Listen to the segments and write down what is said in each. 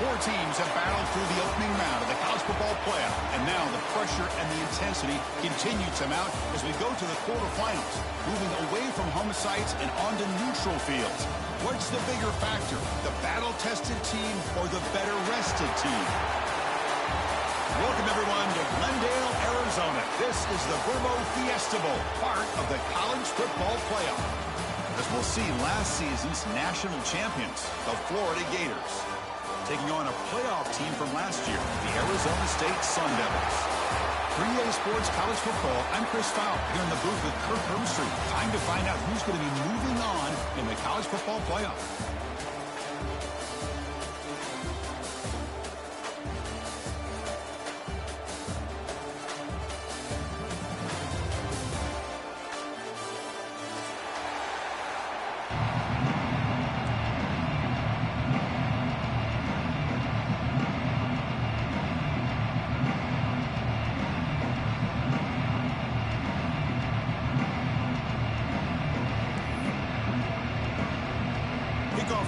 Four teams have battled through the opening round of the college football playoff, and now the pressure and the intensity continue to mount as we go to the quarterfinals, moving away from home sites and onto neutral fields. What's the bigger factor, the battle-tested team or the better-rested team? Welcome, everyone, to Glendale, Arizona. This is the Verbo Fiesta Bowl, part of the college football playoff, as we'll see last season's national champions, the Florida Gators, taking on a playoff team from last year, the Arizona State Sun Devils. 3A Sports College Football, I'm Chris Fowler, here in the booth with Kirk Herbstreit. Time to find out who's going to be moving on in the college football playoff.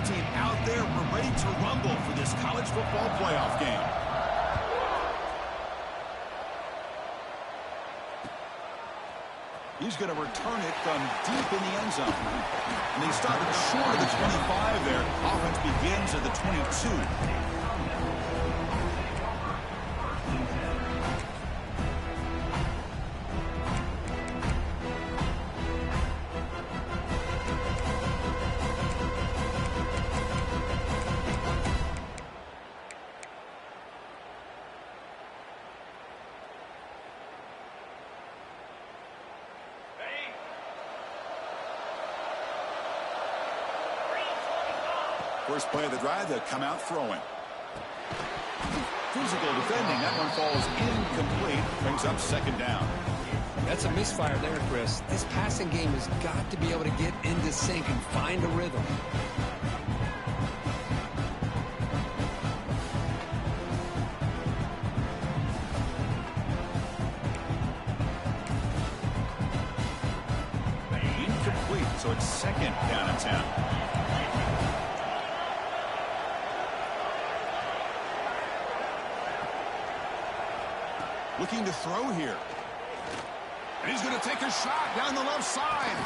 Team out there, we're ready to rumble for this college football playoff game. He's going to return it from deep in the end zone. And he stopped short of the 25 there. Offense begins at the 22. First play of the drive, they'll come out throwing. Physical defending. That one falls incomplete. Brings up second down. That's a misfire there, Chris. This passing game has got to be able to get into sync and find a rhythm. Incomplete, so it's second down and 10. Looking to throw here. And he's going to take a shot down the left side.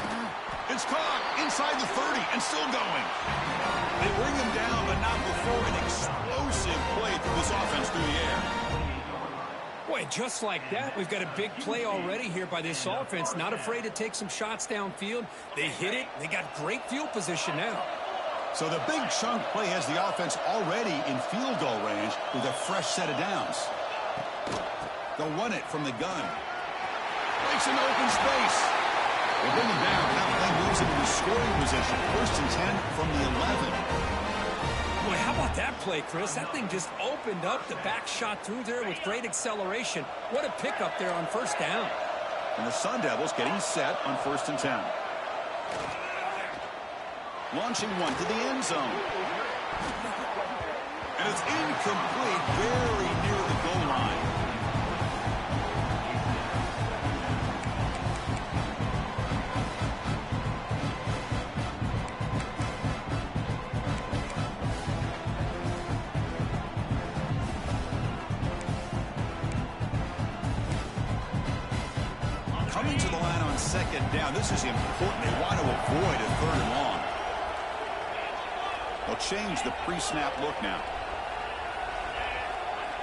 It's caught inside the 30 and still going. They bring him down, but not before an explosive play through this offense through the air. Boy, just like that, we've got a big play already here by this offense. Not afraid to take some shots downfield. They hit it. They got great field position now. So the big chunk play has the offense already in field goal range with a fresh set of downs. They'll run it from the gun. Breaks an open space. They bring him down. Now play moves into the scoring position. First and 10 from the 11. Boy, how about that play, Chris? That thing just opened up. The back shot through there with great acceleration. What a pickup there on first down. And the Sun Devils getting set on first and 10. Launching one to the end zone. And it's incomplete, very near the goal line. Coming to the line on second down. This is important. They want to avoid a third and long. They'll change the pre-snap look now.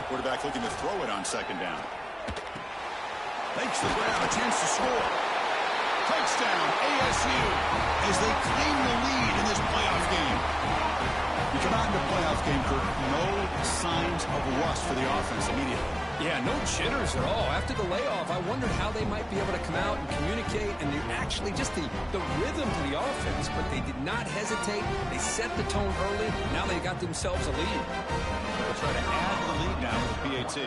Quarterback looking to throw it on second down. Makes the grab, a chance to score. Touchdown, ASU, as they claim the lead in this playoff game. You come out in the playoff game, Kirk, no signs of rust for the offense immediately. Yeah, no jitters at all. After the layoff, I wondered how they might be able to come out and communicate, and actually just the rhythm to the offense, but they did not hesitate. They set the tone early. Now they got themselves a lead. They'll try to add to the lead now with the PAT.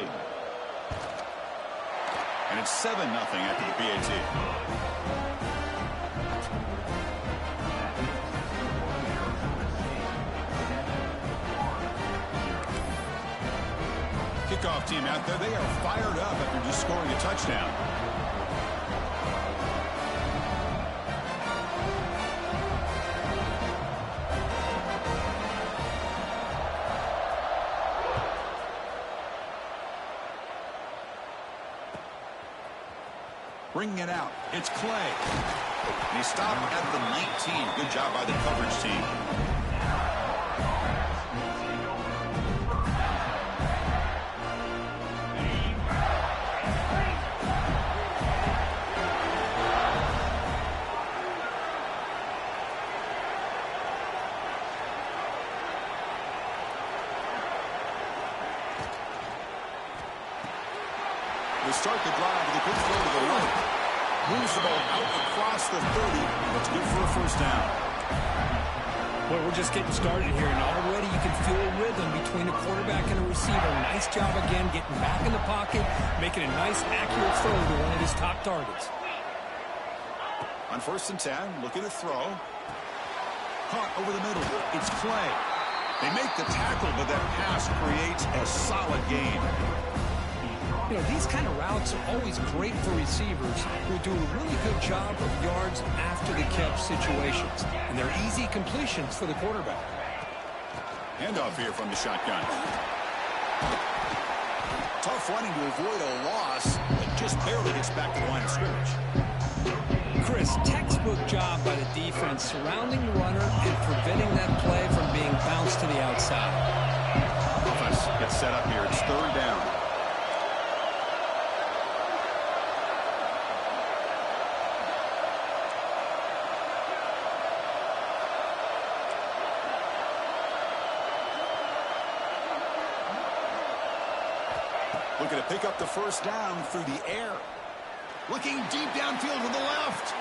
And it's 7-0 after the PAT. Kickoff team out there, they are fired up after just scoring a touchdown. Bringing it out. It's Clay. And he stopped at the 19. Good job by the coverage team. They start the drive with a good throw to the right. Moves the ball out across the 30. That's good for a first down. Well, we're just getting started here, and already you can feel a rhythm between a quarterback and a receiver. Nice job again getting back in the pocket, making a nice, accurate throw to one of his top targets. On 1st and 10, looking to throw. Caught over the middle. It's Clay. They make the tackle, but that pass creates a solid gain. You know, these kind of routes are always great for receivers who do a really good job of yards after the catch situations. And they're easy completions for the quarterback. Handoff here from the shotgun. Tough running to avoid a loss, but just barely gets back to the line of scrimmage. Chris, textbook job by the defense surrounding the runner and preventing that play from being bounced to the outside. Offense gets set up here. It's 3rd down. Looking to pick up the first down through the air. Looking deep downfield to the left.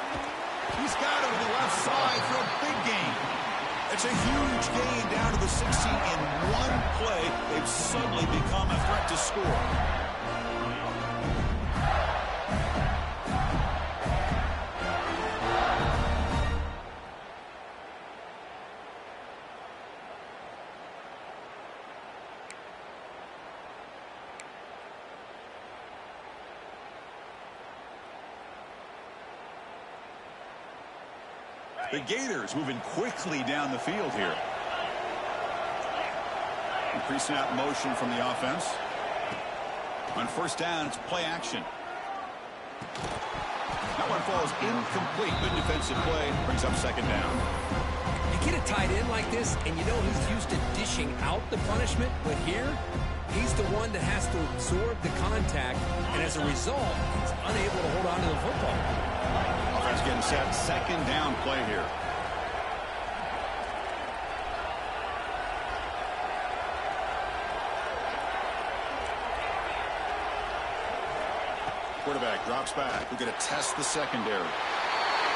He's got it to the left side for a big gain. It's a huge gain down to the 16 in one play. They've suddenly become a threat to score. The Gators moving quickly down the field here. Increasing out motion from the offense. On 1st down, it's play action. That one falls incomplete. Good defensive play. Brings up 2nd down. You get a tight end like this, and you know he's used to dishing out the punishment, but here, he's the one that has to absorb the contact, and as a result, he's unable to hold on to the football. Offense getting set. 2nd down play here. Quarterback drops back. We're going to test the secondary.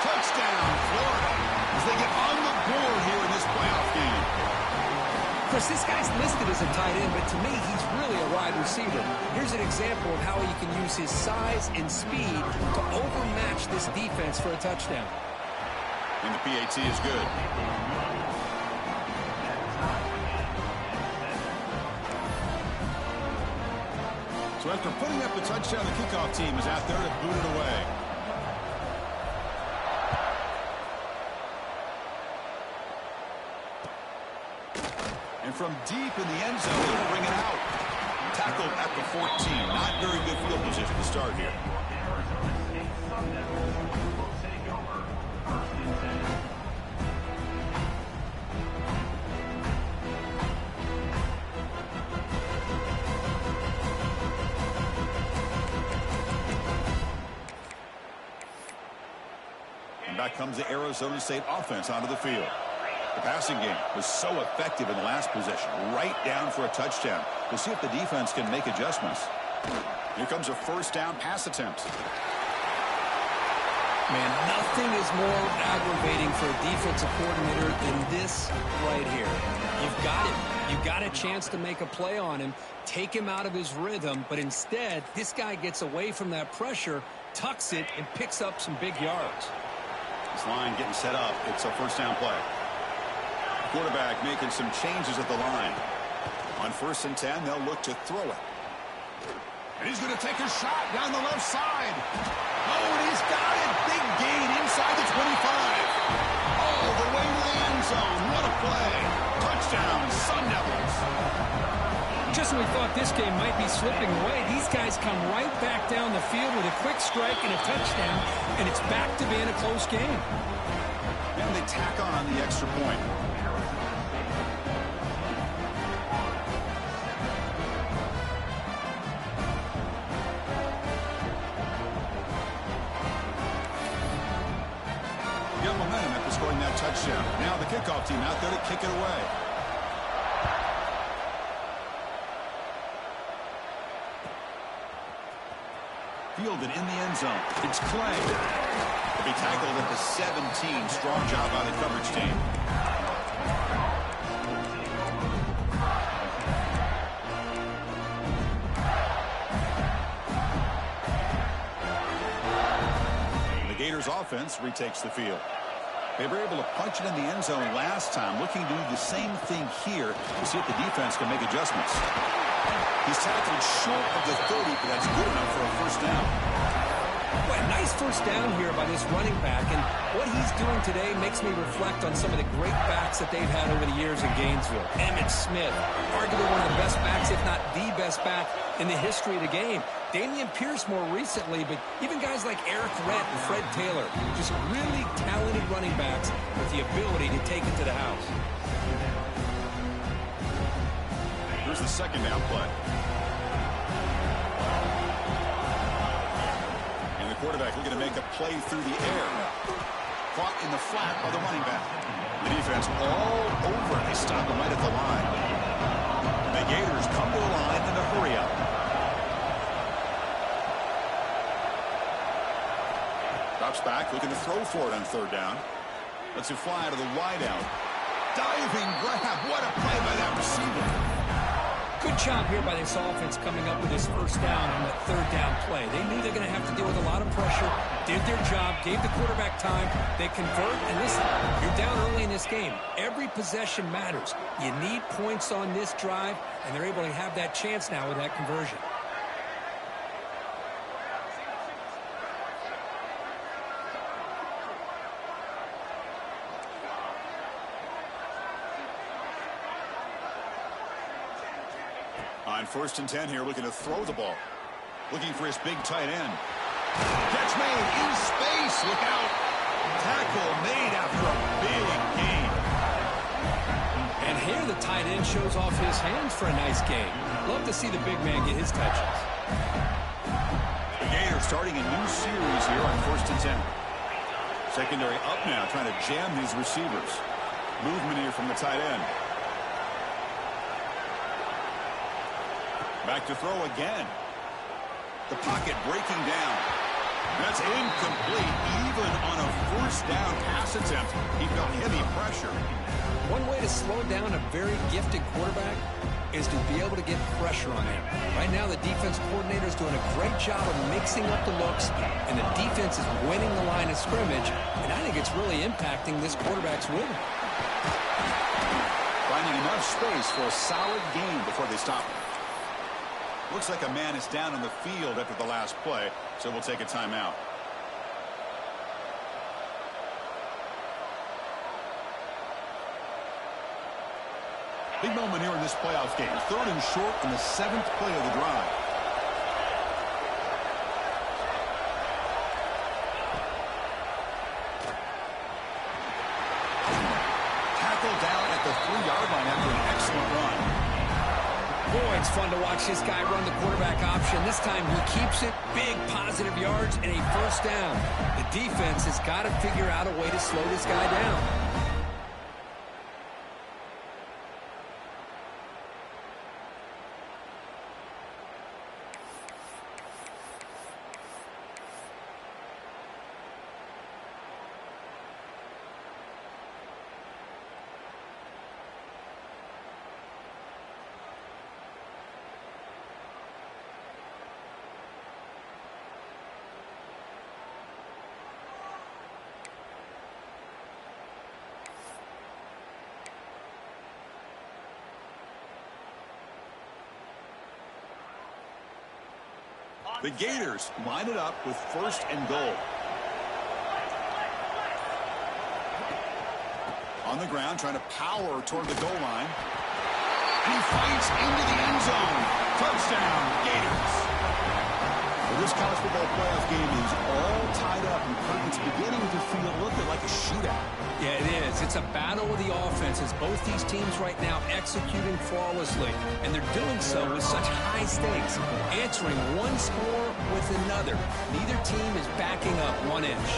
Touchdown, Florida, as they get on the board here in this playoff game. Chris, this guy's listed as a tight end, but to me, he's really a wide receiver. Here's an example of how he can use his size and speed to overmatch this defense for a touchdown. And the PAT is good. So after putting up the touchdown, the kickoff team is out there to boot it away. And from deep in the end zone, they'll bring it out. Tackled at the 14. Not very good field position to start here. And back comes the Arizona State offense onto the field. The passing game was so effective in the last possession, right down for a touchdown. We'll see if the defense can make adjustments. Here comes a 1st down pass attempt. Man, nothing is more aggravating for a defensive coordinator than this right here. You've got him. You've got a chance to make a play on him, take him out of his rhythm, but instead, this guy gets away from that pressure, tucks it, and picks up some big yards. This line getting set up. It's a 1st down play. Quarterback making some changes at the line. On 1st and 10, they'll look to throw it. And he's going to take a shot down the left side. Oh, and he's got it. Big gain inside the 25. All the way to the end zone. What a play. Touchdown, Sun Devils. Just just when we thought this game might be slipping away, these guys come right back down the field with a quick strike and a touchdown, and it's back to being a close game. And they tack on the extra point. Got momentum after scoring that touchdown. Now the kickoff team out there to kick it away. Fielded in the end zone. It's Clay. He'll be tackled at the 17. Strong job by the coverage team. The Gators offense retakes the field. They were able to punch it in the end zone last time, looking to do the same thing here to see if the defense can make adjustments. He's tackled short of the 30, but that's good enough for a first down. Boy, a nice first down here by this running back, and what he's doing today makes me reflect on some of the great backs that they've had over the years in Gainesville. Emmitt Smith, arguably one of the best backs, if not the best back in the history of the game. Dameon Pierce more recently, but even guys like Eric Rett and Fred Taylor, just really talented running backs with the ability to take it to the house. Here's the second down play. And the quarterback looking to make a play through the air. Caught in the flat by the running back. The defense all over. They stop him right at the line. The Gators come to the line in a hurry up. Drops back, looking to throw for it on third down. Lets it fly to the wideout. Diving grab. What a play by that receiver. Good job here by this offense coming up with this first down on that third down play. They knew they're going to have to deal with a lot of pressure, did their job, gave the quarterback time. They convert, and listen, you're down early in this game. Every possession matters. You need points on this drive, and they're able to have that chance now with that conversion. On 1st and 10 here, looking to throw the ball. Looking for his big tight end. Catch made in space. Look out. Tackle made after a big gain. And here the tight end shows off his hands for a nice gain. Love to see the big man get his touches. The Gators starting a new series here on 1st and 10. Secondary up now, trying to jam these receivers. Movement here from the tight end. Back to throw again. The pocket breaking down. That's incomplete. Even on a first down pass attempt, he felt heavy pressure. One way to slow down a very gifted quarterback is to be able to get pressure on him. Right now, the defense coordinator is doing a great job of mixing up the looks, and the defense is winning the line of scrimmage, and I think it's really impacting this quarterback's rhythm. Finding enough space for a solid gain before they stop him. Looks like a man is down on the field after the last play, so we'll take a timeout. Big moment here in this playoff game. 3rd and short in the 7th play of the drive. Tackled down at the 3-yard line after an excellent run. Boy, it's fun to watch this guy run the quarterback option. This time he keeps it, big positive yards, and a first down. The defense has got to figure out a way to slow this guy down. The Gators line it up with 1st and goal. On the ground, trying to power toward the goal line. He fights into the end zone. Touchdown, Gators. Well, this college football playoff game is all tied up, and it's beginning to feel a little bit like a shootout. Yeah, it is. It's a battle of the offenses. Both these teams right now executing flawlessly, and they're doing so with such high stakes, answering one score with another. Neither team is backing up 1 inch.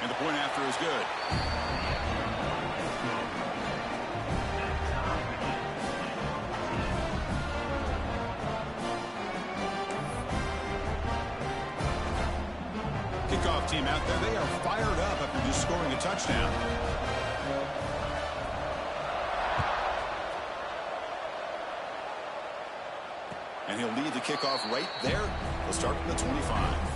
And the point after is good. Kickoff team out there, they are fired up after just scoring a touchdown. And he'll lead the kickoff right there. They'll start from the 25.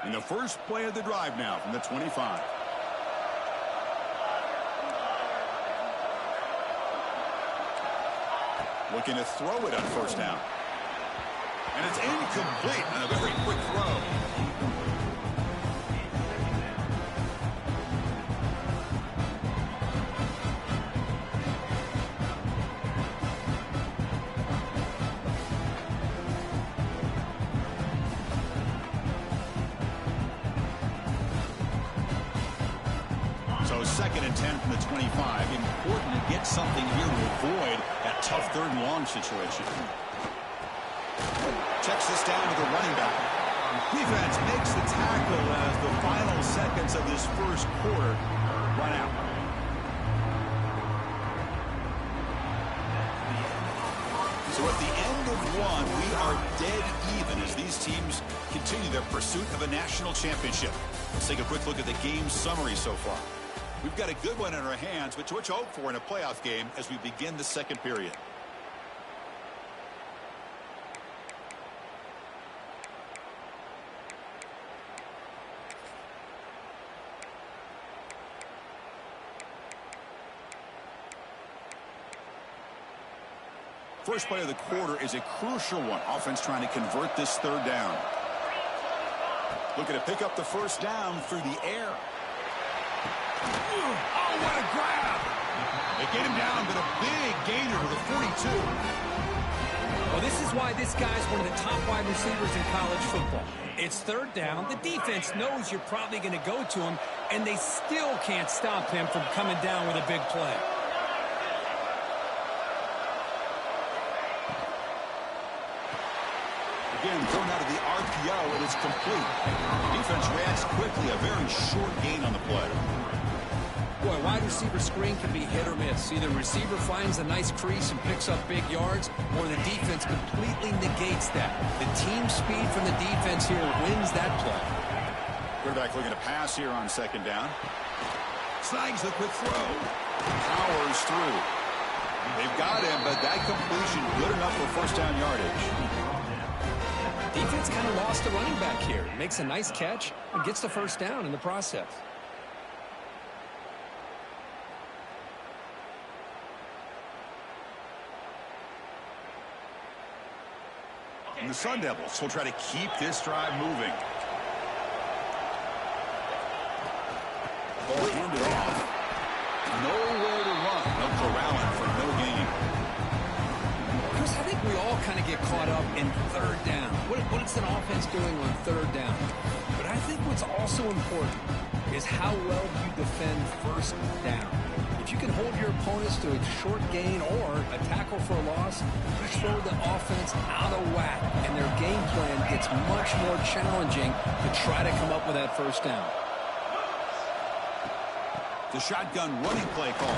In the first play of the drive now from the 25. Looking to throw it on first down. And it's incomplete on a very quick throw. So 2nd and 10 from the 25. Important to get something here to avoid that tough 3rd and long situation. Checks this down to the running back. Defense makes the tackle as the final seconds of this first quarter run out. So at the end of one, we are dead even as these teams continue their pursuit of a national championship. Let's take a quick look at the game summary so far. We've got a good one in our hands, but what you hope for in a playoff game as we begin the 2nd period. First play of the quarter is a crucial one. Offense trying to convert this 3rd down. Looking to pick up the first down through the air. Oh, what a grab! They get him down, but a big gainer to the 42. Well, this is why this guy's one of the top wide receivers in college football. It's 3rd down. The defense knows you're probably going to go to him, and they still can't stop him from coming down with a big play. Again, thrown out of the RPO, and it's complete. Defense reacts quickly, a very short gain on the play. Boy, wide receiver screen can be hit or miss. Either receiver finds a nice crease and picks up big yards, or the defense completely negates that. The team speed from the defense here wins that play. Quarterback looking to pass here on 2nd down. Snags the quick throw. Powers through. They've got him, but that completion good enough for first down yardage. Defense kind of lost a running back here. Makes a nice catch and gets the first down in the process. And the Sun Devils will try to keep this drive moving. Ball handed off. Nowhere to run. No corralling for no gain. Chris, I think we all kind of get caught up in 3rd down. What is an offense doing on 3rd down? But I think what's also important is how well you defend 1st down. If you can hold your opponents to a short gain or a tackle for a loss, you throw the offense out of whack, and their game plan gets much more challenging to try to come up with that first down. The shotgun running play call.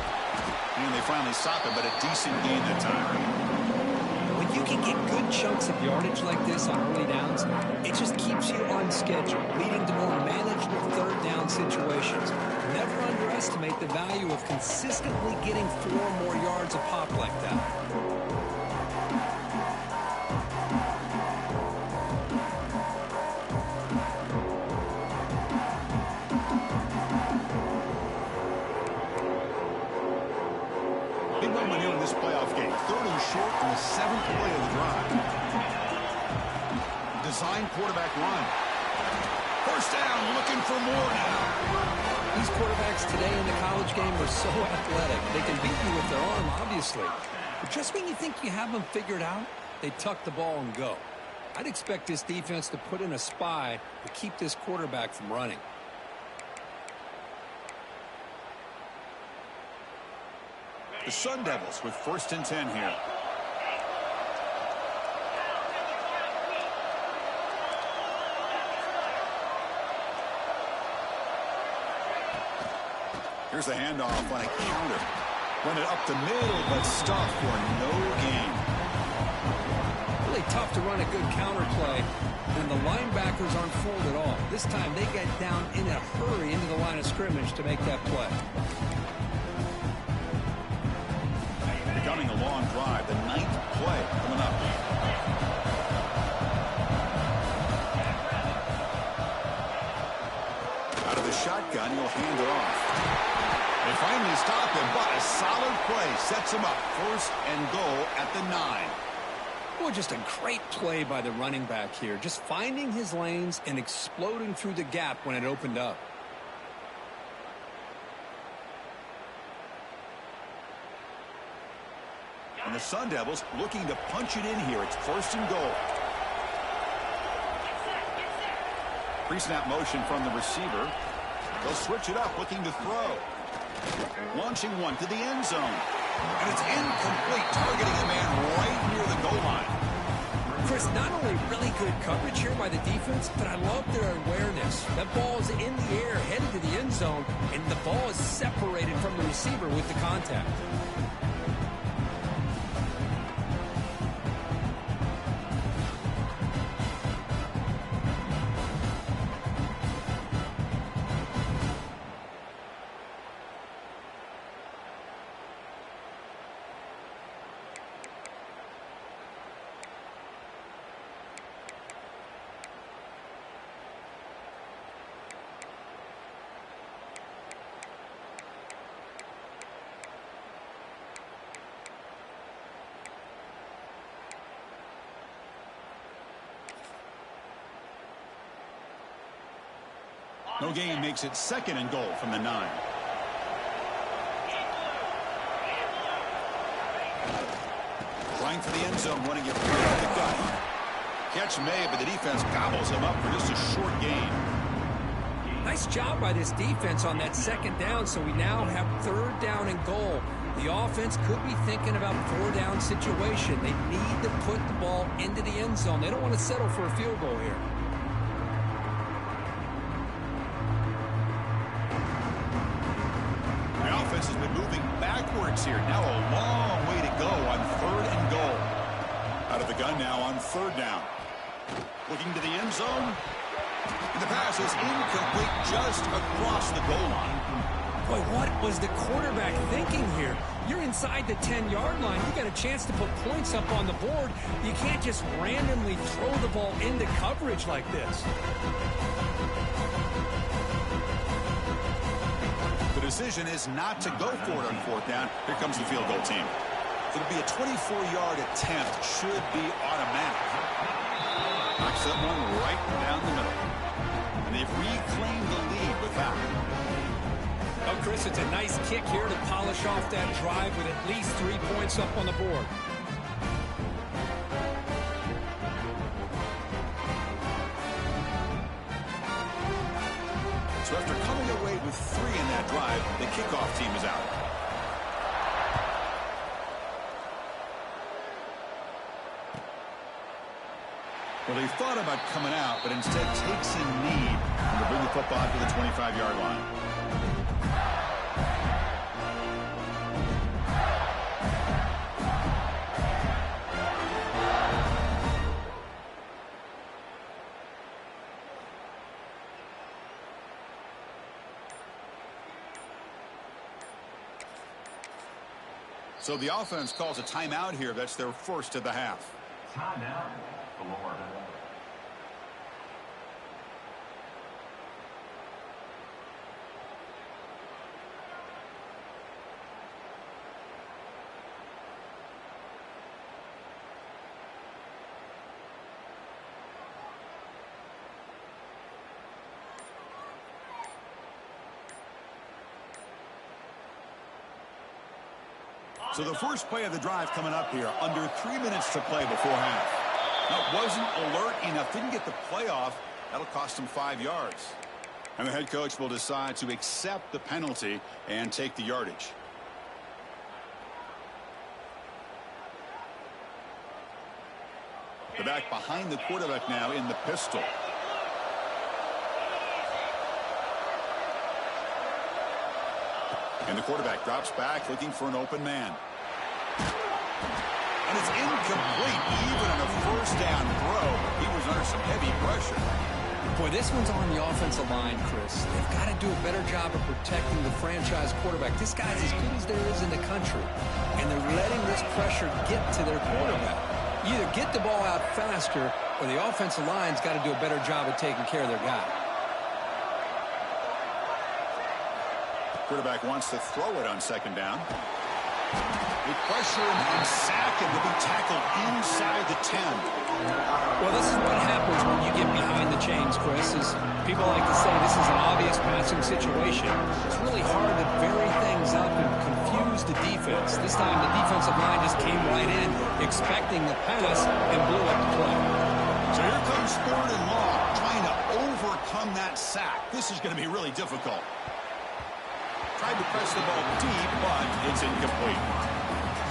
And they finally stop it, but a decent gain that time. When you can get good chunks of yardage like this on early downs, it just keeps you on schedule, leading to more manageable 3rd down situations. Never underestimate the value of consistently getting 4 more yards a pop like that. short on the 7th play of the drive. Design quarterback run. First down, looking for more now. These quarterbacks today in the college game are so athletic. They can beat you with their arm, obviously. But just when you think you have them figured out, they tuck the ball and go. I'd expect this defense to put in a spy to keep this quarterback from running. The Sun Devils with 1st and 10 here. Here's the handoff on a counter. Run it up the middle, but stuffed for no gain. Really tough to run a good counter play, and the linebackers aren't fooled at all. This time they get down in a hurry into the line of scrimmage to make that play. Becoming a long drive, the 9th play coming up. Out of the shotgun, he'll hand it off. They finally stop him, but a solid play sets him up. 1st and goal at the 9. Boy, just a great play by the running back here. Just finding his lanes and exploding through the gap when it opened up. And the Sun Devils looking to punch it in here. It's 1st and goal. Pre-snap motion from the receiver. They'll switch it up, looking to throw. Launching one to the end zone. And it's incomplete, targeting a man right near the goal line. Chris, not only really good coverage here by the defense, but I love their awareness. That ball is in the air, headed to the end zone, and the ball is separated from the receiver with the contact. No gain makes it 2nd and goal from the 9. Flying for the end zone, running it right at the gut. Catch made, but the defense gobbles him up for just a short gain. Nice job by this defense on that 2nd down, so we now have 3rd down and goal. The offense could be thinking about 4-down situation. They need to put the ball into the end zone. They don't want to settle for a field goal here. Has been moving backwards here. Now a long way to go on 3rd and goal. Out of the gun now on 3rd down. Looking to the end zone. And the pass is incomplete just across the goal line. Boy, what was the quarterback thinking here? You're inside the 10-yard line. You got a chance to put points up on the board. You can't just randomly throw the ball into coverage like this. The decision is not to go for it on 4th down. Here comes the field goal team. It'll be a 24-yard attempt. Should be automatic. Knocks that one right down the middle. And they've reclaimed the lead with that. Oh, Chris, it's a nice kick here to polish off that drive with at least 3 points up on the board. So after coming away with 3 in that drive, the kickoff team is out. Well, they thought about coming out, but instead takes a knee to bring the football to the 25-yard line. So the offense calls a timeout here. That's their first of the half. Timeout, Florida. So the first play of the drive coming up here, under 3 minutes to play before half. Now, wasn't alert enough, didn't get the play off. That'll cost him 5 yards. And the head coach will decide to accept the penalty and take the yardage. The back behind the quarterback now in the pistol. And the quarterback drops back looking for an open man. And it's incomplete. Even on a first down throw, he was under some heavy pressure. Boy, this one's on the offensive line, Chris. They've got to do a better job of protecting the franchise quarterback. This guy's as good as there is in the country. And they're letting this pressure get to their quarterback. You either get the ball out faster or the offensive line's got to do a better job of taking care of their guy. Quarterback wants to throw it on second down. With pressure and sack, and will be tackled inside the 10. Well, this is what happens when you get behind the chains, Chris. Is people like to say this is an obvious passing situation. It's really hard to vary things up and confuse the defense. This time the defensive line just came right in, expecting the pass, and blew up the play. So here comes 3rd and long, trying to overcome that sack. This is going to be really difficult. Tried to press the ball deep, but it's incomplete.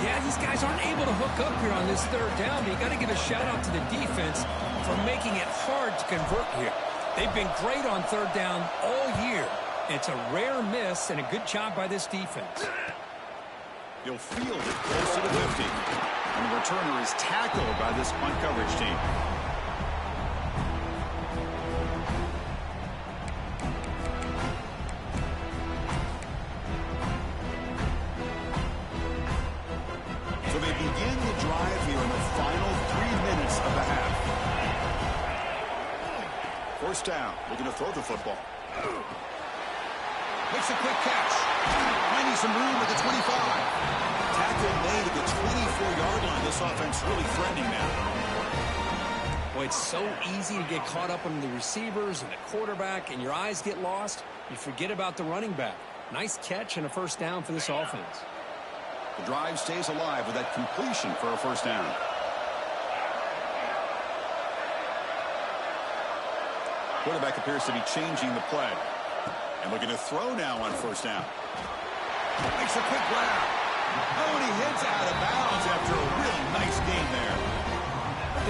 Yeah, these guys aren't able to hook up here on this 3rd down, but you got to give a shout-out to the defense for making it hard to convert here. They've been great on 3rd down all year. It's a rare miss and a good job by this defense. He'll field it close to the 50. And the returner is tackled by this punt coverage team. So they begin the drive here in the final 3 minutes of the half. 1st down, looking to throw the football. Makes a quick catch. Finding some room at the 25. Tackle made at the 24-yard line. This offense really threatening now. Boy, it's so easy to get caught up on the receivers and the quarterback, and your eyes get lost. You forget about the running back. Nice catch and a 1st down for this offense. The drive stays alive with that completion for a 1st down. Quarterback appears to be changing the play. And looking to throw now on 1st down. Makes a quick grab. Oh, and he hits out of bounds after a really nice game there.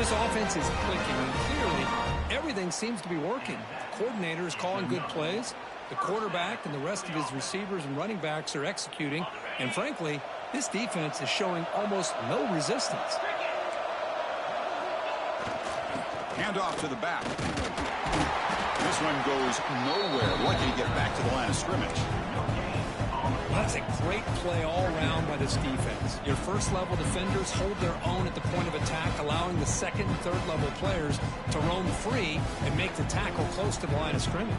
This offense is clicking, and clearly everything seems to be working. The coordinator is calling good plays. The quarterback and the rest of his receivers and running backs are executing. And frankly, this defense is showing almost no resistance. Hand off to the back. This one goes nowhere. Lucky to get back to the line of scrimmage. That's a great play all around by this defense. Your first-level defenders hold their own at the point of attack, allowing the second and third-level players to roam free and make the tackle close to the line of scrimmage.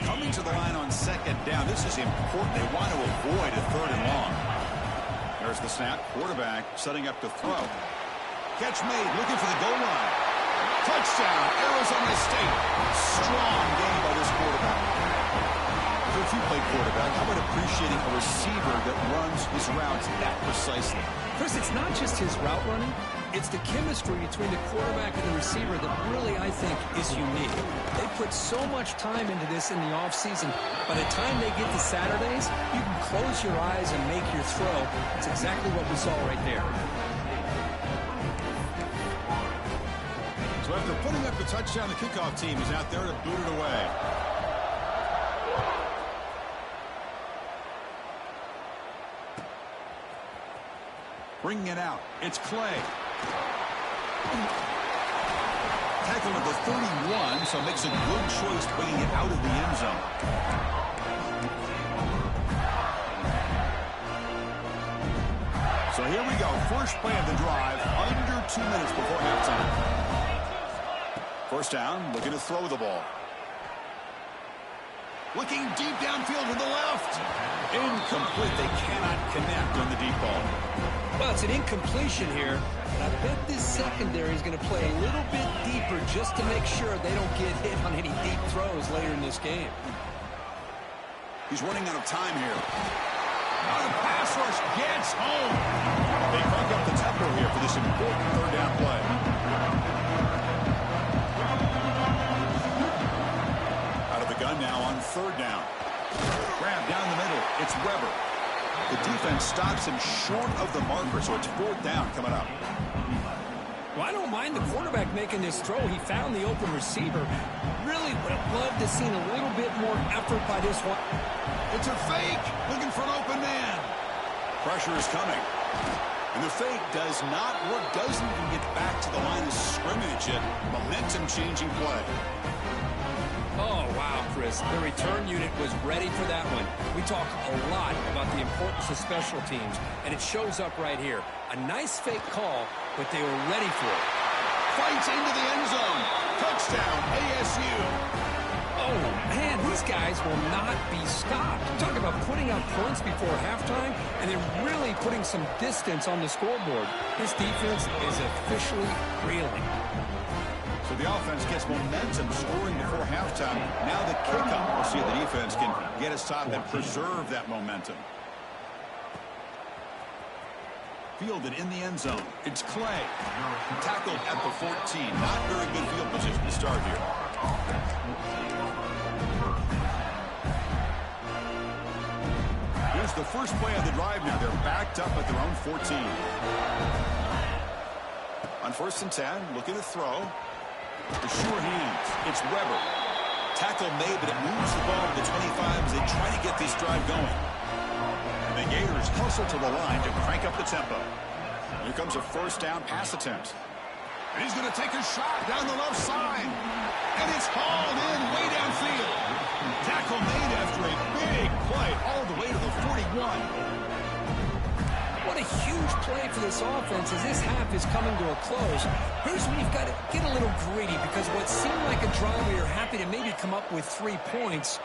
Coming to the line on 2nd down. This is important. They want to avoid a 3rd and long. There's the snap. Quarterback setting up to throw. Catch made. Looking for the goal line. Touchdown, Arizona State. Strong game by this quarterback. So if you play quarterback, how about appreciating a receiver that runs his routes that precisely? Chris, it's not just his route running. It's the chemistry between the quarterback and the receiver that really, I think, is unique. They put so much time into this in the offseason. By the time they get to Saturdays, you can close your eyes and make your throw. It's exactly what we saw right there. So after putting up the touchdown, the kickoff team is out there to boot it away. Bringing it out. It's Clay. Tackle at the 31, so makes a good choice bringing it out of the end zone. So here we go. First play of the drive, under 2 minutes before halftime. 1st down, looking to throw the ball. Looking deep downfield to the left. Incomplete. They cannot connect on the deep ball. Well, it's an incompletion here. And I bet this secondary is going to play a little bit deeper just to make sure they don't get hit on any deep throws later in this game. He's running out of time here. Oh, the pass rush gets home. They crank up the tempo here for this important third down play. Out of the gun now on third down. Grab down the middle. It's Weber. The defense stops him short of the marker, so it's fourth down coming up. Well, I don't mind the quarterback making this throw. He found the open receiver. Really would have loved to have seen a little bit more effort by this one. It's a fake, looking for an open man. Pressure is coming. And the fake does not work, doesn't even get back to the line of scrimmage yet. Momentum-changing play. Oh, wow, Chris. The return unit was ready for that one. We talk a lot about the importance of special teams, and it shows up right here. A nice fake call, but they were ready for it. Fights into the end zone. Touchdown, ASU. Oh, man, these guys will not be stopped. Talk about putting up points before halftime and then really putting some distance on the scoreboard. This defense is officially reeling. So the offense gets momentum scoring before halftime. Now the kickoff. We'll see if the defense can get a stop and preserve that momentum. Fielded in the end zone. It's Clay. Tackled at the 14. Not very good field position to start here. Here's the first play of the drive now. They're backed up at their own 14. On 1st and 10, looking to throw. The sure hands. It's Weber. Tackle made, but it moves the ball to the 25 as they try to get this drive going. The Gators hustle to the line to crank up the tempo. Here comes a first down pass attempt. And he's going to take a shot down the left side. And it's hauled in way downfield. Tackle made after a big play all the way to the 41. What a huge play for this offense as this half is coming to a close. Here's where you've got to get a little greedy because what seemed like a drive where you're happy to maybe come up with 3 points,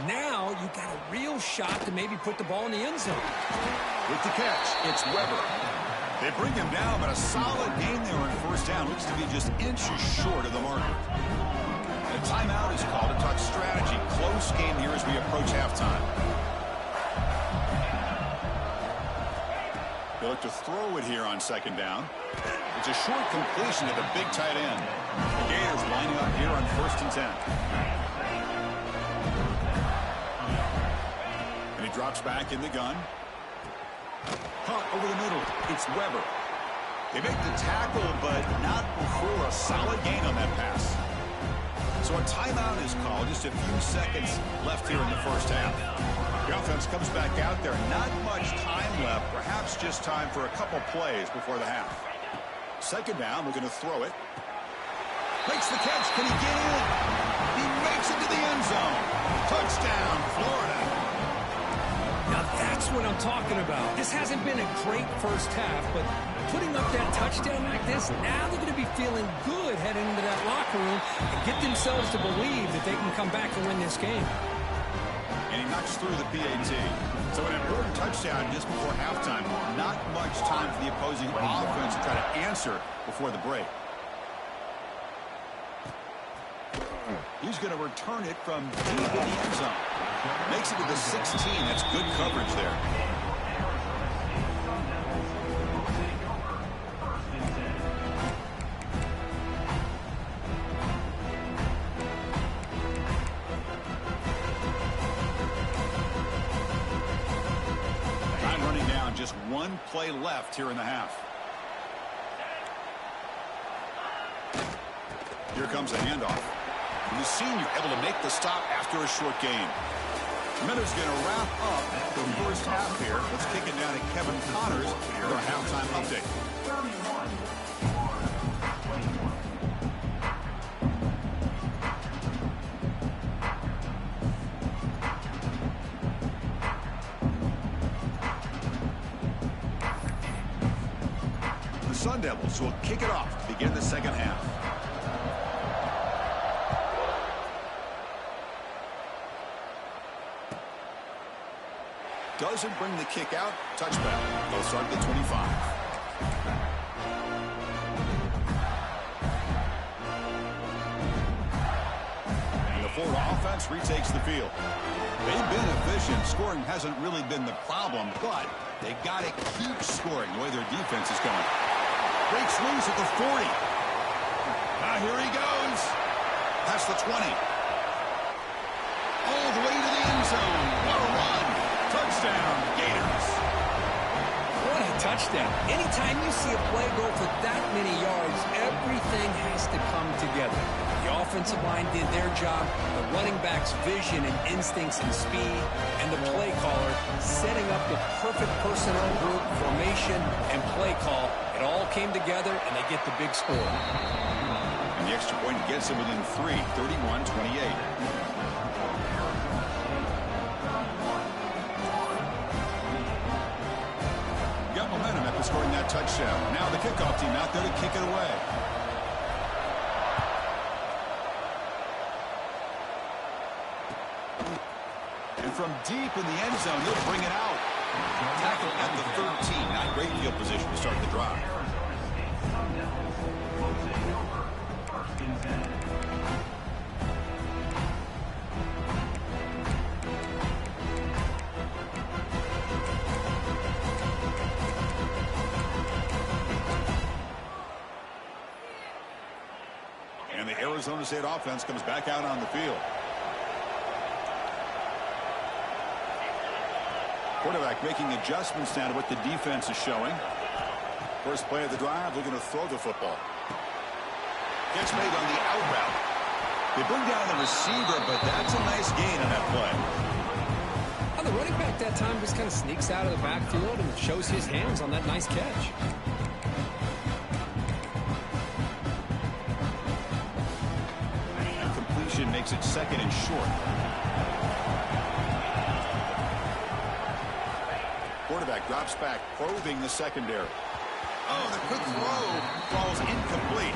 now you've got a real shot to maybe put the ball in the end zone. With the catch, it's Weber. They bring him down, but a solid gain there on first down. Looks to be just inches short of the marker. A timeout is called to talk strategy. Close game here as we approach halftime. They look to throw it here on second down. It's a short completion to the big tight end. The Gators lining up here on 1st and 10. And he drops back in the gun. Punt over the middle. It's Weber. They make the tackle, but not before a solid gain on that pass. So a timeout is called. Just a few seconds left here in the first half. The offense comes back out there. Not much time left. Perhaps just time for a couple plays before the half. Second down. We're going to throw it. Makes the catch. Can he get in? He makes it to the end zone. Touchdown, Florida. Now that's what I'm talking about. This hasn't been a great first half, but putting up that touchdown like this, now they're going to be feeling good heading into that locker room and get themselves to believe that they can come back and win this game. And he knocks through the PAT. So an important touchdown just before halftime. Not much time for the opposing offense to try to answer before the break. He's going to return it from deep in the end zone. Makes it to the 16. That's good coverage there. Time running down. Just one play left here in the half. Here comes a handoff. And the senior able to make the stop after a short gain. Miller's going to wrap up the first half here. Let's kick it down to Kevin Connors with our halftime update. The Sun Devils will kick it off to begin the second half. Doesn't bring the kick out. Touchback. They'll start at the 25. And the Florida offense retakes the field. They've been efficient. Scoring hasn't really been the problem, but they got to keep scoring the way their defense is going. Breaks loose at the 40. Now here he goes. Past the 20. All the way to the end zone. What a run. Touchdown, Gators. What a touchdown. Anytime you see a play go for that many yards, everything has to come together. The offensive line did their job, the running back's vision and instincts and speed, and the play caller setting up the perfect personnel group, formation, and play call. It all came together, and they get the big score. And the extra point gets them within 3, 31-28. Got momentum after scoring that touchdown. Now the kickoff team out there to kick it away. And from deep in the end zone, they'll bring it out. Tackle at the 13. Not great field position to start the drive. And the Arizona State offense comes back out on the field. Quarterback making adjustments now to what the defense is showing. First play of the drive, looking to throw the football. Gets made on the out route. They bring down the receiver, but that's a nice gain on that play. Well, the running back that time just kind of sneaks out of the backfield and shows his hands on that nice catch. Completion makes it second and short. Quarterback drops back, probing the secondary. Oh, the quick throw falls incomplete.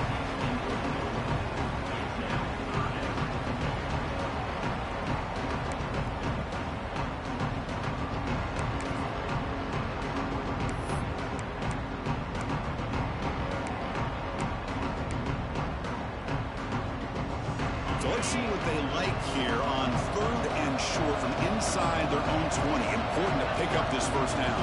So let's see what they like here on 3rd and short from inside their own 20. Important to pick up this first down.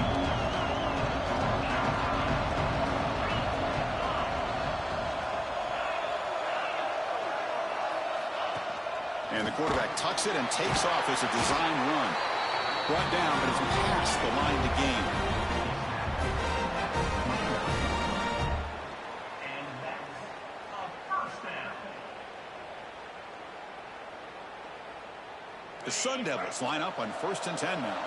And the quarterback tucks it and takes off as a design run. Brought down, but it's past the line to gain. And that's a first down. The Sun Devils line up on 1st and 10 now.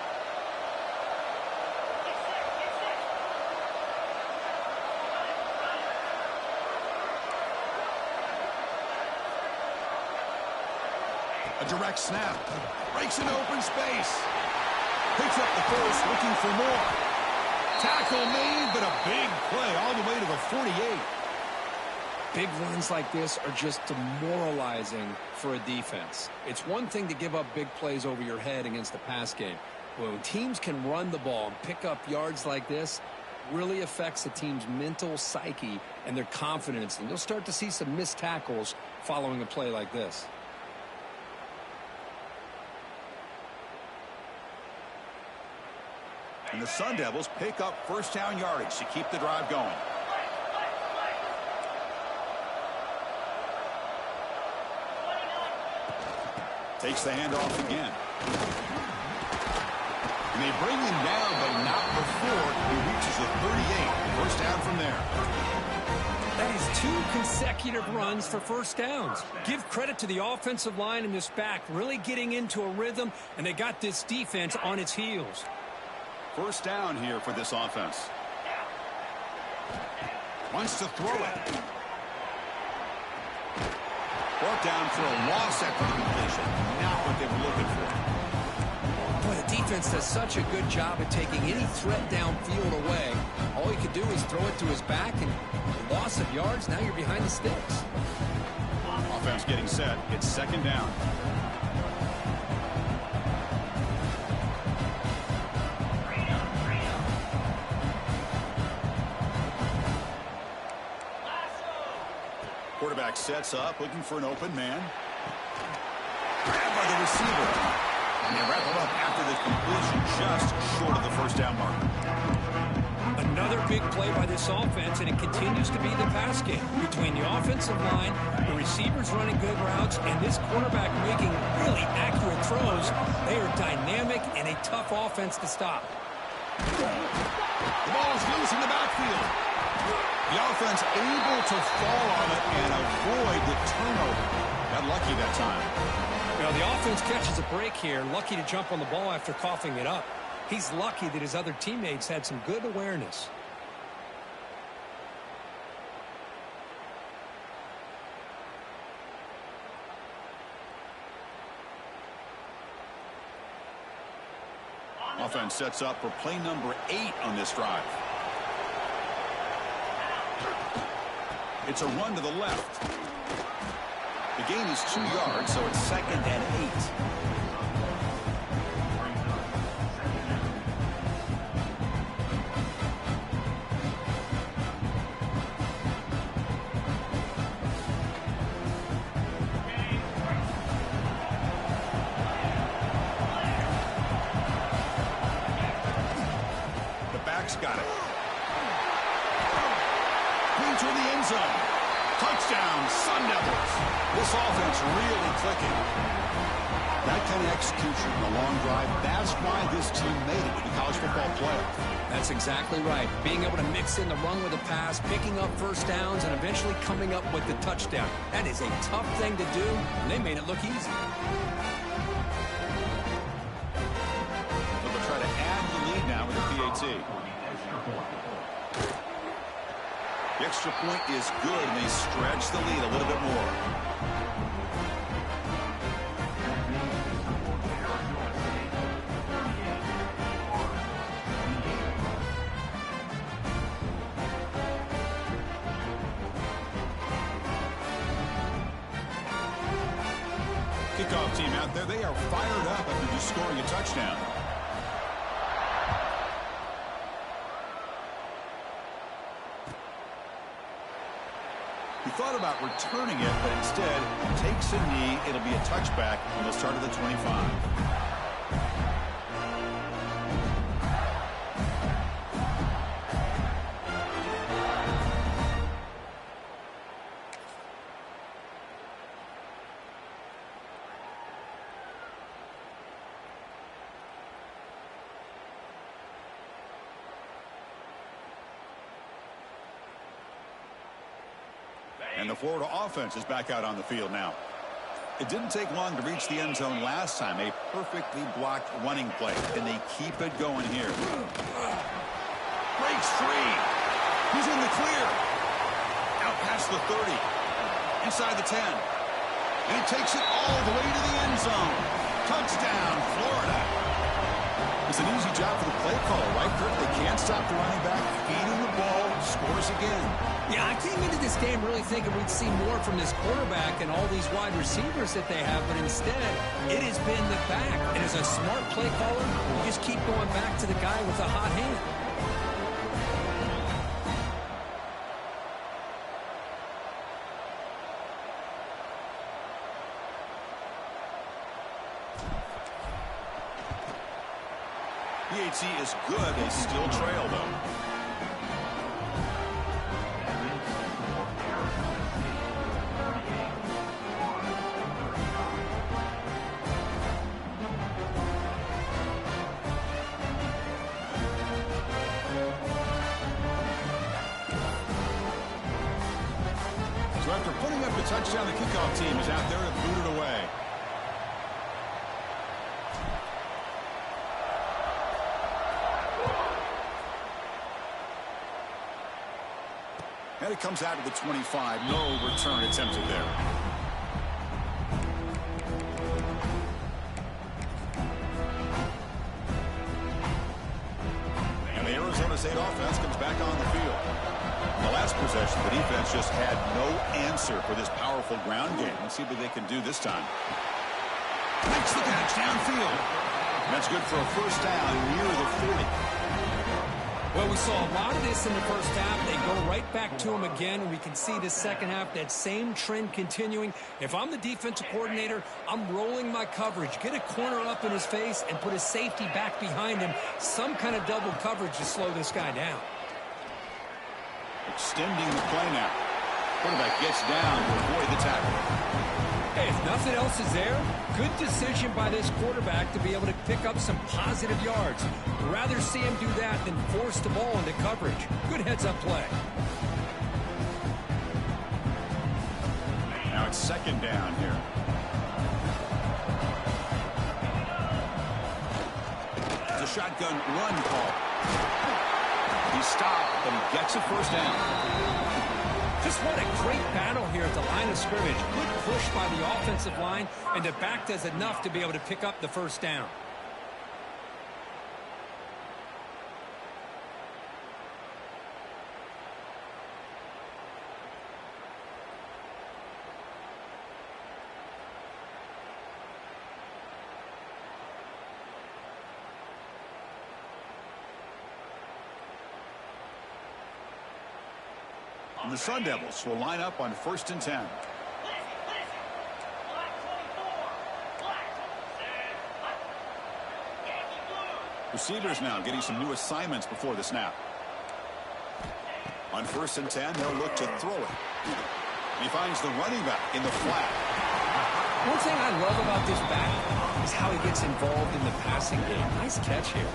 A direct snap. Breaks into open space. Picks up the first, looking for more. Tackle made, but a big play all the way to the 48. Big runs like this are just demoralizing for a defense. It's one thing to give up big plays over your head against the pass game. But when teams can run the ball and pick up yards like this, really affects the team's mental psyche and their confidence. And you'll start to see some missed tackles following a play like this. And the Sun Devils pick up first down yardage to keep the drive going. Takes the handoff again. And they bring him down, but not before he reaches the 38. First down from there. That is 2 consecutive runs for first downs. Give credit to the offensive line and this back really getting into a rhythm, and they got this defense on its heels. First down here for this offense. Wants to throw it. Brought down for a loss after the completion. Not what they were looking for. Boy, the defense does such a good job at taking any threat downfield away. All he could do is throw it to his back, and loss of yards, now you're behind the sticks. Offense getting set. It's second down. Quarterback sets up, looking for an open man. Grabbed by the receiver. And they wrap it up after the completion, just short of the first down marker. Another big play by this offense, and it continues to be the pass game. Between the offensive line, the receivers running good routes, and this quarterback making really accurate throws, they are dynamic and a tough offense to stop. The ball is loose in the backfield. The offense able to fall on it and avoid the turnover. Got lucky that time. Well, the offense catches a break here, lucky to jump on the ball after coughing it up. He's lucky that his other teammates had some good awareness. Offense sets up for play number 8 on this drive. It's a run to the left. The gain is 2 yards, so it's 2nd and 8. Got it. Into the end zone. Touchdown, Sun Devils. This offense really clicking. That kind of execution in a long drive, that's why this team made it to the college football playoff. That's exactly right. Being able to mix in the run with the pass, picking up first downs, and eventually coming up with the touchdown. That is a tough thing to do, and they made it look easy. So they'll try to add the lead now with the PAT. The extra point is good, and they stretch the lead a little bit more. Kickoff team out there, they are fired up after just scoring a touchdown. He thought about returning it, but instead takes a knee. It'll be a touchback, and they'll start at the 25. And the Florida offense is back out on the field now. It didn't take long to reach the end zone last time. A perfectly blocked running play. And they keep it going here. Breaks free. He's in the clear. Out past the 30. Inside the 10. And he takes it all the way to the end zone. Touchdown, Florida. It's an easy job for the play caller, right, Kirk? They can't stop the running back. Feeding the ball. Scores again. Yeah, I came into this game really thinking we'd see more from this quarterback and all these wide receivers that they have, but instead, it has been the back. And as a smart play caller, you just keep going back to the guy with the hot hand. PAT is good. They still trail, though. So after putting up the touchdown, the kickoff team is out there to boot it away. And it comes out to the 25. No return attempted there. And the Arizona State offense comes back on the field. In the last possession, the defense just had no answer for this powerful ground game. Let's see what they can do this time. Makes the catch downfield. That's good for a first down near the 40. Well, we saw a lot of this in the first half. They go right back to him again, and we can see the second half, that same trend continuing. If I'm the defensive coordinator, I'm rolling my coverage. Get a corner up in his face and put a safety back behind him. Some kind of double coverage to slow this guy down. Extending the play now. Quarterback gets down to avoid the tackle. Hey, if nothing else is there, good decision by this quarterback to be able to pick up some positive yards. Rather see him do that than force the ball into coverage. Good heads-up play. Now it's second down here. It's a shotgun run call. He stopped, but he gets a first down. Just what a great battle here at the line of scrimmage. Good push by the offensive line, and the back does enough to be able to pick up the first down. And the Sun Devils will line up on 1st and 10. Receivers now getting some new assignments before the snap. On 1st and 10, they'll look to throw it. He finds the running back in the flat. One thing I love about this back is how he gets involved in the passing game. Nice catch here.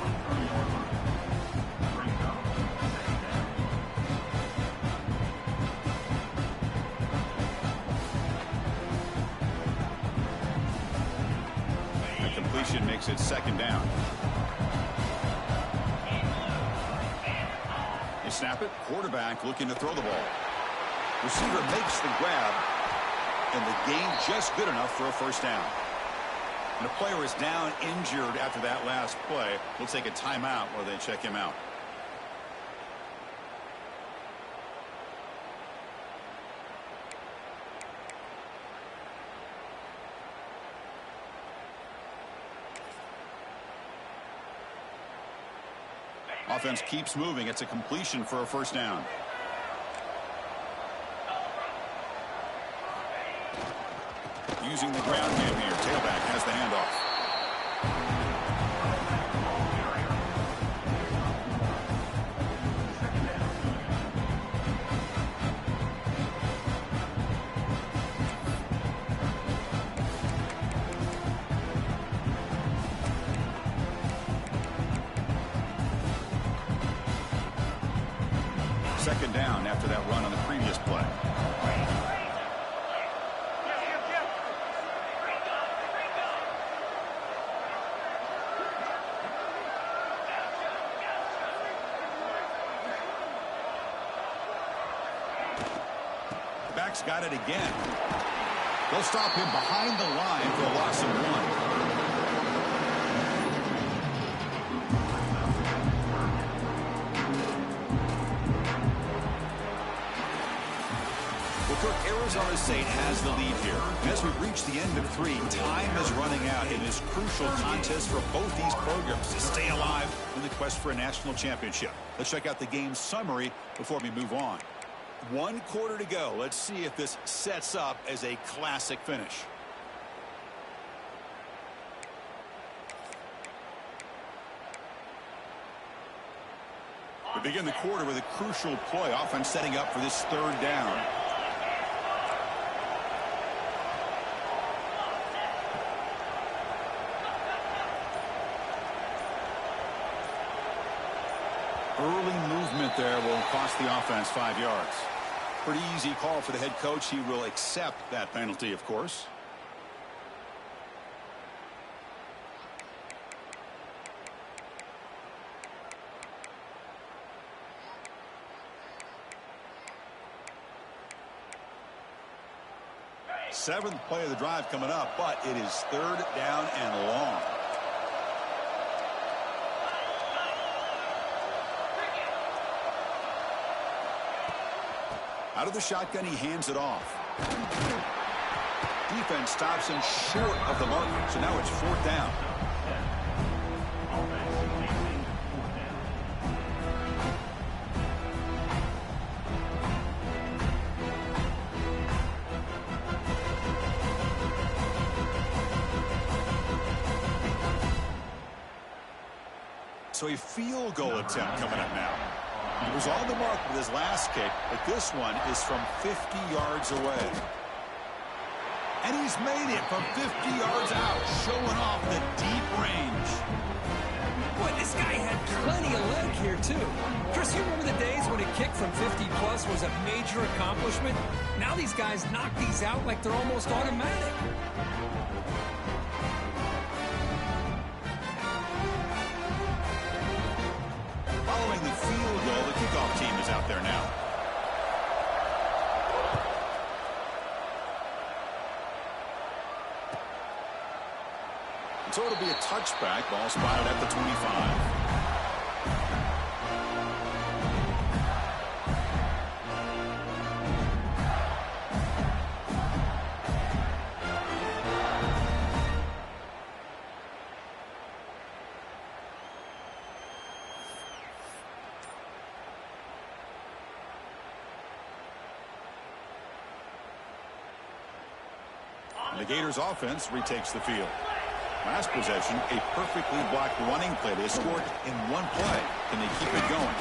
Makes it second down. You snap it. Quarterback looking to throw the ball. Receiver makes the grab, and the gain just good enough for a first down. And a player is down injured after that last play. We'll take a timeout while they check him out. Offense keeps moving. It's a completion for a first down. Using the ground game here. Tailback has the handoff. Second down after that run on the previous play. Back's got it again. They'll stop him behind the line for a loss of 1. Arizona State has the lead here. As we reach the end of 3, time is running out in this crucial contest for both these programs to stay alive in the quest for a national championship. Let's check out the game summary before we move on. 1 quarter to go. Let's see if this sets up as a classic finish. We begin the quarter with a crucial play. Offense setting up for this 3rd down. Early movement there will cost the offense 5 yards. Pretty easy call for the head coach. He will accept that penalty, of course. Seventh play of the drive coming up, but it is 3rd down and long. Out of the shotgun, he hands it off. Defense stops him short of the marker, so now it's 4th down. So a field goal attempt coming up now. He was on the mark with his last kick, but this one is from 50 yards away. And he's made it from 50 yards out, showing off the deep range. Boy, this guy had plenty of leg here, too. Chris, you remember the days when a kick from 50-plus was a major accomplishment? Now these guys knock these out like they're almost automatic. Following the field goal, the kickoff team is out there now. So it'll be a touchback. Ball spotted at the 25. The Gators offense retakes the field. Last possession, a perfectly blocked running play. They scored in one play. Can they keep it going?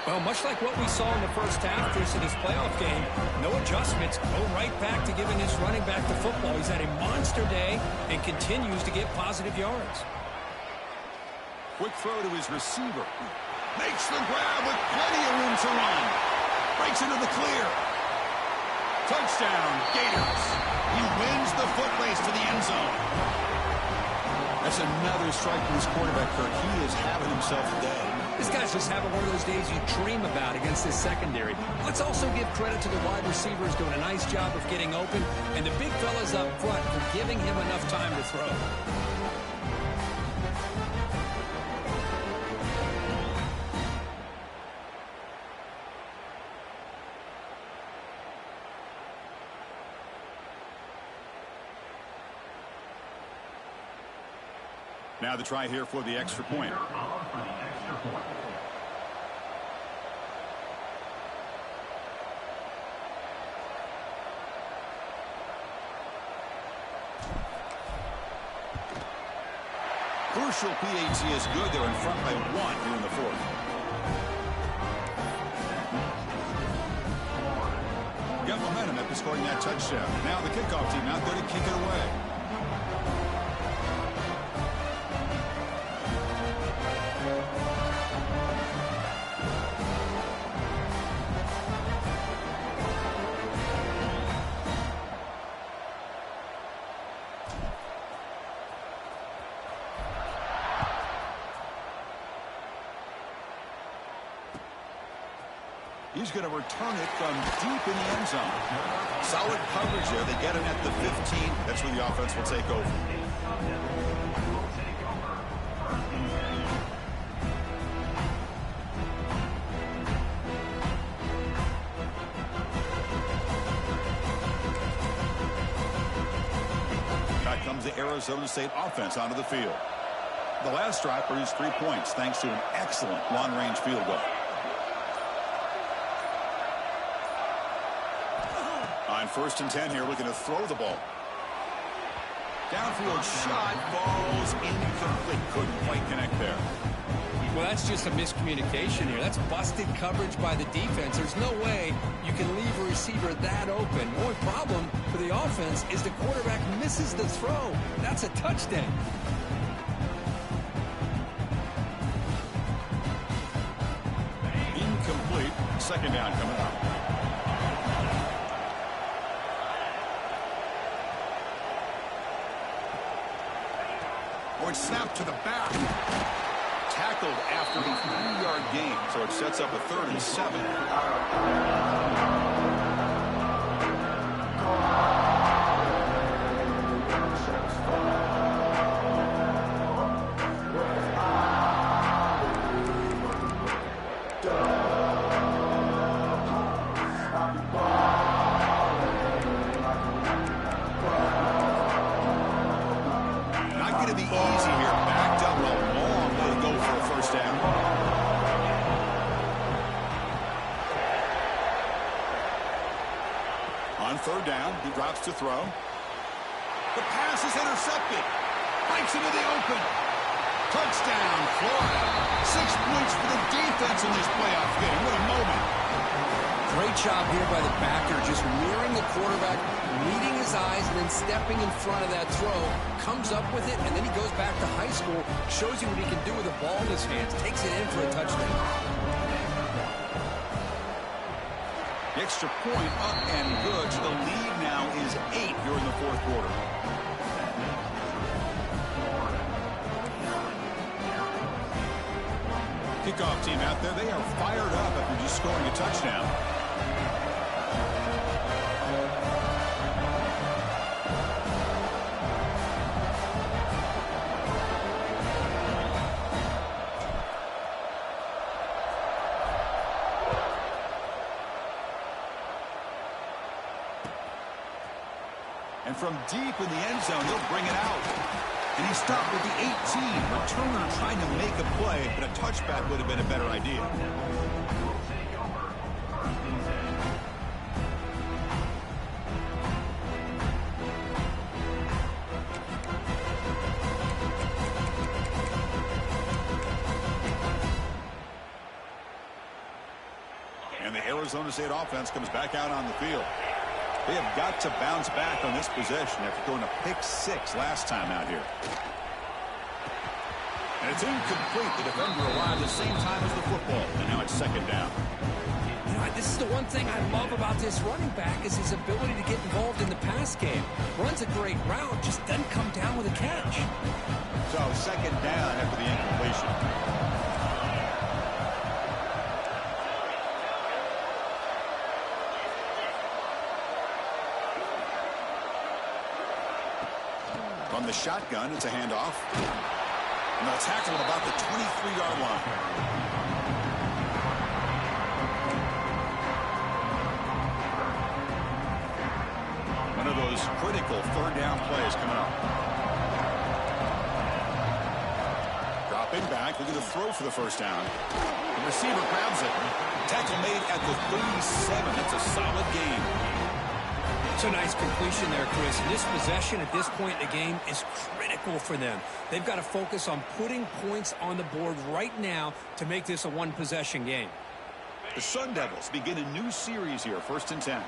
Well, much like what we saw in the first half, Chris, in this playoff game, no adjustments. Go right back to giving his running back the football. He's had a monster day and continues to get positive yards. Quick throw to his receiver. Makes the grab with plenty of room to run. Breaks into the clear. Touchdown, Gators. He wins the foot race to the end zone. That's another strike from his quarterback, Kirk. He is having himself a day. This guy's just having one of those days you dream about against this secondary. Let's also give credit to the wide receivers doing a nice job of getting open, and the big fellas up front for giving him enough time to throw. Now the try here for the extra point. Crucial PAT is good. They're in front by 1 here in the fourth. Got momentum after scoring that touchdown. Now the kickoff team out there to kick it away. He's going to return it from deep in the end zone. Solid coverage there. They get him at the 15. That's where the offense will take over. Back comes the Arizona State offense onto the field. The last drive produced 3 points thanks to an excellent long-range field goal. On 1st and 10 here, looking to throw the ball. Downfield shot, falls incomplete. Couldn't quite connect there. Well, that's just a miscommunication here. That's busted coverage by the defense. There's no way you can leave a receiver that open. The only problem for the offense is the quarterback misses the throw. That's a touchdown. Incomplete. 2nd down coming up. It's snapped to the back. Tackled after a 3-yard gain, so it sets up a 3rd and 7. On 3rd down, he drops to throw. The pass is intercepted. Breaks into the open. Touchdown, Florida. 6 points for the defense in this playoff game. What a moment. Great job here by the backer, just mirroring the quarterback, reading his eyes, and then stepping in front of that throw. Comes up with it, and then he goes back to high school, shows you what he can do with the ball in his hands, takes it in for a touchdown. The extra point up and good. So the lead now is 8 here in the fourth quarter. Kickoff team out there, they are fired up after just scoring a touchdown. And from deep in the end zone, he'll bring it out. And he stopped with the 18. Returner trying to make a play, but a touchback would have been a better idea. And the Arizona State offense comes back out on the field. They have got to bounce back on this possession after throwing a pick-6 last time out here. And it's incomplete. The defender arrived the same time as the football, and now it's second down. You know, this is the one thing I love about this running back is his ability to get involved in the pass game. Runs a great route, just doesn't come down with a catch. So second down after the incompletion. From the shotgun, it's a handoff. And they'll tackle him about the 23-yard line. One of those critical third down plays coming up. Dropping back, look at the throw for the first down. The receiver grabs it. Tackle made at the 37. That's a solid gain. It's a nice completion there, Chris. This possession at this point in the game is critical for them. They've got to focus on putting points on the board right now to make this a one-possession game. The Sun Devils begin a new series here, 1st and 10.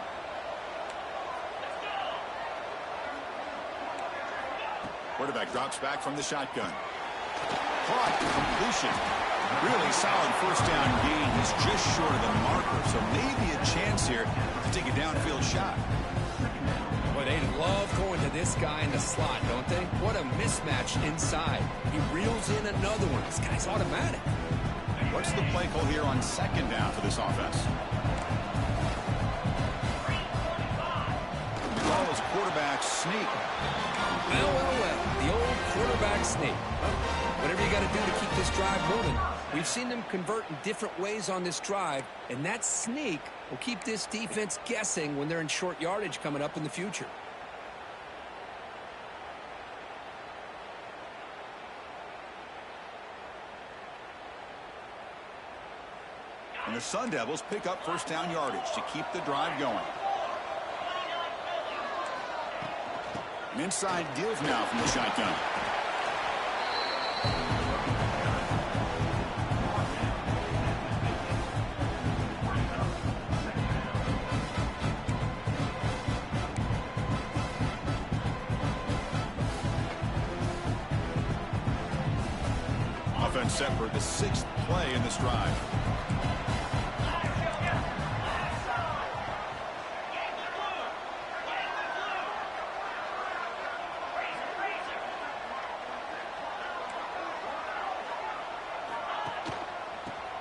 Quarterback drops back from the shotgun. Caught, completion. Really solid first down gain. He's just short of the marker, so maybe a chance here to take a downfield shot. Boy, they love going to this guy in the slot, don't they? What a mismatch inside. He reels in another one. This guy's automatic. What's the play call here on second down for this offense? The call is quarterback sneak. Well. The old quarterback sneak. Well, whatever you got to do to keep this drive moving. We've seen them convert in different ways on this drive, and that sneak will keep this defense guessing when they're in short yardage coming up in the future. And the Sun Devils pick up first down yardage to keep the drive going. An inside give now from the shotgun. Offense set for the 6th play in this drive.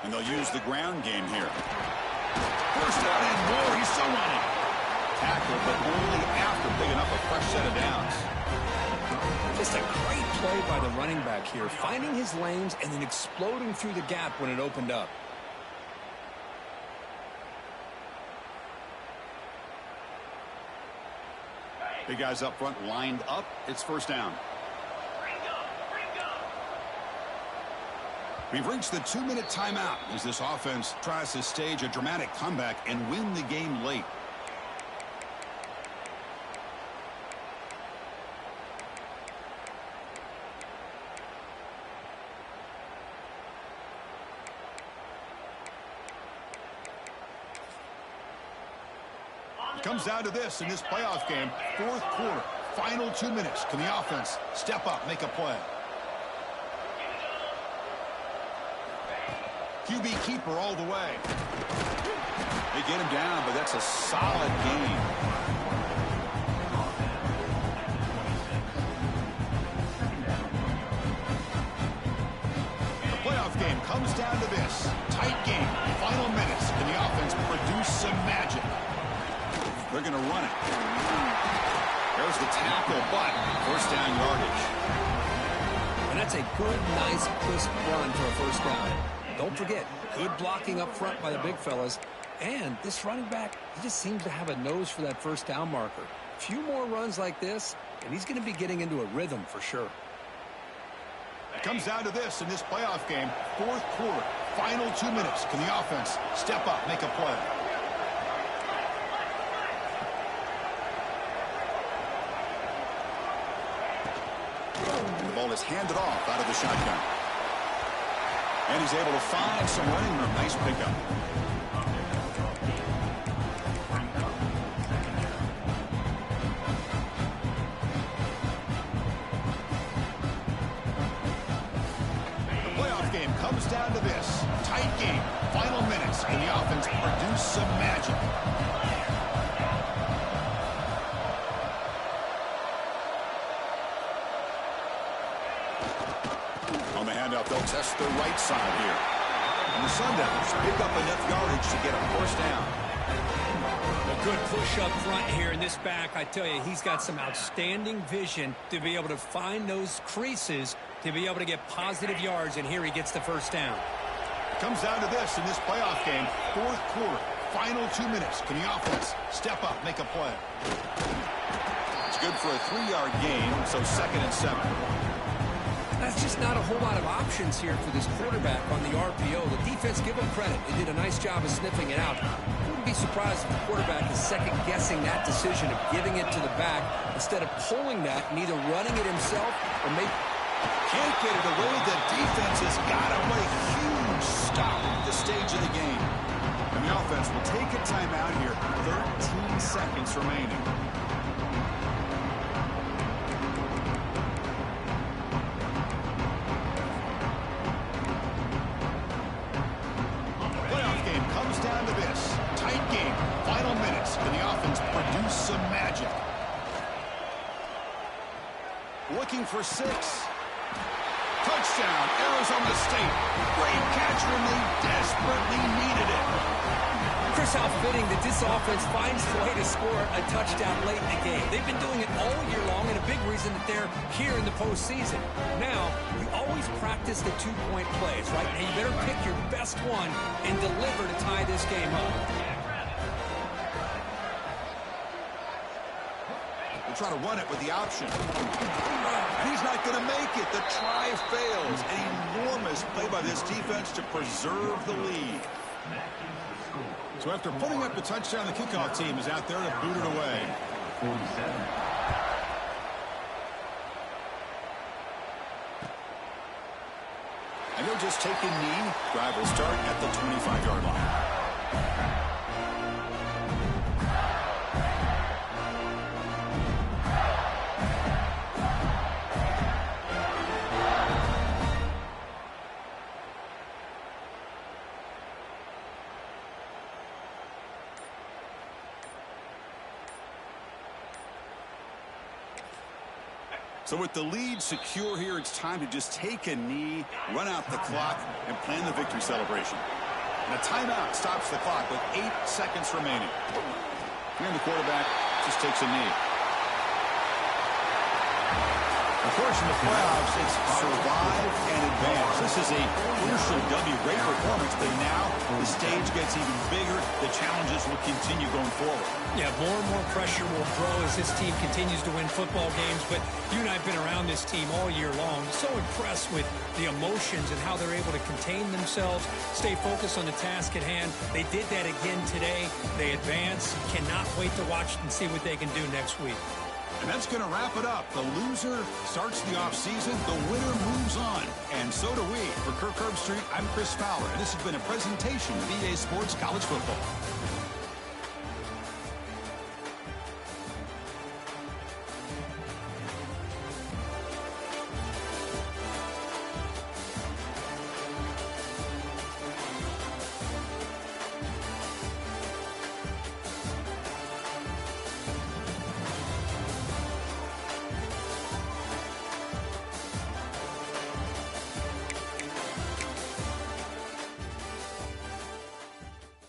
And they'll use the ground game here. First down and more. He's still running. Tackled, but only after picking up a fresh set of downs. Just a great play by the running back here, finding his lanes and then exploding through the gap when it opened up. Big guys up front lined up. It's first down. We've reached the 2-minute timeout as this offense tries to stage a dramatic comeback and win the game late. Comes down to this in this playoff game. Fourth quarter, final 2 minutes. Can the offense step up, make a play? QB keeper all the way. They get him down, but that's a solid game. The playoff game comes down to this. Tight game, final minutes. Can the offense produce some magic? They're going to run it. There's the tackle, but first down yardage. And that's a good, nice, crisp run for a first down. Don't forget, good blocking up front by the big fellas. And this running back, he just seems to have a nose for that first down marker. A few more runs like this, and he's going to be getting into a rhythm for sure. It comes down to this in this playoff game. Fourth quarter, final 2 minutes. Can the offense step up, make a play? And the ball is handed off out of the shotgun. And he's able to find some running room. Nice pickup. The playoff game comes down to this. Tight game. Final minutes. And the offense produce some magic. On the handoff, they'll test the right side here. And the Sundowns pick up enough yardage to get a first down. A good push up front here in this back. I tell you, he's got some outstanding vision to be able to find those creases to be able to get positive yards, and here he gets the first down. It comes down to this in this playoff game. Fourth quarter, final 2 minutes. Can the offense step up, make a play? It's good for a 3-yard gain, so 2nd and 7. That's just not a whole lot of options here for this quarterback on the RPO. The defense, give them credit. They did a nice job of sniffing it out. Wouldn't be surprised if the quarterback is second-guessing that decision of giving it to the back instead of pulling that and either running it himself or maybe... Can't get it away. The defense has got him. What a huge stop at this stage of the game. And the offense will take a timeout here. 13 seconds remaining. Playoff game comes down to this. Tight game. Final minutes. Can the offense produce some magic? Looking for 6. Touchdown, Arizona State. Great catch when they desperately needed it. Chris, how fitting that this offense finds a way to score a touchdown late in the game. They've been doing it all year long, and a big reason that they're here in the postseason. Now, you always practice the two-point plays, right? Now, you better pick your best one and deliver to tie this game up. We'll try to run it with the option. He's not going to make it. The try fails. An enormous play by this defense to preserve the lead. So after putting up the touchdown, the kickoff team is out there to boot it away. 47. And they'll just take a knee. Drive will start at the 25-yard line. So with the lead secure here, it's time to just take a knee, run out the clock, and plan the victory celebration. And a timeout stops the clock with 8 seconds remaining. And the quarterback just takes a knee. Of course, in the playoffs, it's survive and advance. This is a crucial W. Great performance, but now the stage gets even bigger. The challenges will continue going forward. Yeah, more and more pressure will grow as this team continues to win football games. But you and I have been around this team all year long. So impressed with the emotions and how they're able to contain themselves, stay focused on the task at hand. They did that again today. They advance. Cannot wait to watch and see what they can do next week. And that's going to wrap it up. The loser starts the offseason. The winner moves on. And so do we. For Kirk Herbstreit, I'm Chris Fowler. And this has been a presentation of EA Sports College Football.